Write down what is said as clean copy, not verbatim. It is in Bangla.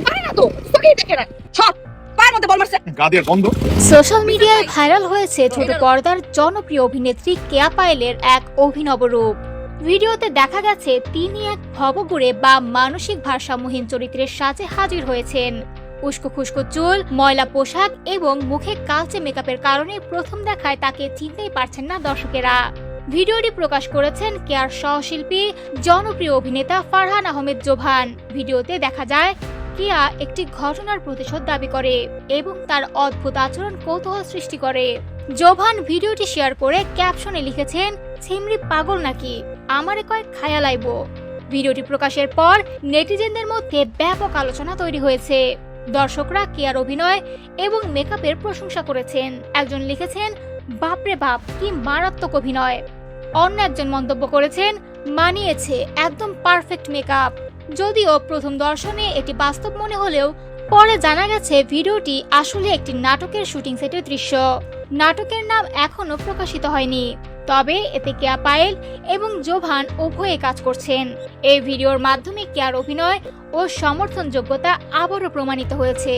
পারে না তো তোকে দেখে না সব পায়ের মধ্যে বল মারছে গাদিয়ার বন্ধ। সোশ্যাল মিডিয়ায় ভাইরাল হয়েছে ছোট পর্দার জনপ্রিয় অভিনেত্রী কেয়া পায়েলের এক অভিনব রূপ। ভিডিওতে দেখা গেছে তিনি এক ভবঘুরে বা মানসিক ভারসাম্যহীন চরিত্রের সাজে হাজির হয়েছেন। উস্কো খুস্কো চুল, ময়লা পোশাক এবং মুখে কালচে মেকআপের কারণে প্রথম দেখায় তাকে চিনতেই পারছেন না দর্শকেরা। ভিডিওটি প্রকাশ করেছেন কেয়ার সহশিল্পী জনপ্রিয় অভিনেতা ফারহান আহমেদ জোভান। ভিডিওতে দেখা যায় কিয়া একটি ঘটনার প্রতিশোধ দাবি করে এবং তার অদ্ভুত আচরণ কৌতূহল সৃষ্টি করে। জোভান ভিডিওটি শেয়ার করে ক্যাপশনে লিখেছেন, ছিমরি পাগল নাকি, আমারে কয় খায়া লাইব। ভিডিওটি প্রকাশের পর নেটিজেনদের মধ্যে ব্যাপক আলোচনা তৈরি হয়েছে। দর্শকরা কিয়ার অভিনয় এবং মেকআপের প্রশংসা করেছেন। একজন লিখেছেন, বাপরে বাপ কি মারাত্মক অভিনয়। অন্য একজন মন্তব্য করেছেন, মানিয়েছে, একদম পারফেক্ট মেকআপ। যদিও প্রথম দর্শনে এটি বাস্তব মনে হলেও পরে জানা গেছে ভিডিওটি আসলে একটি নাটকের শুটিং সেটের দৃশ্য। নাটকের নাম এখনো প্রকাশিত হয়নি, তবে এতে কেয়া পায়েল এবং জোভান উভয়ে কাজ করছেন। এই ভিডিওর মাধ্যমে কেয়ার অভিনয় ও সমর্থনযোগ্যতা আবারও প্রমাণিত হয়েছে।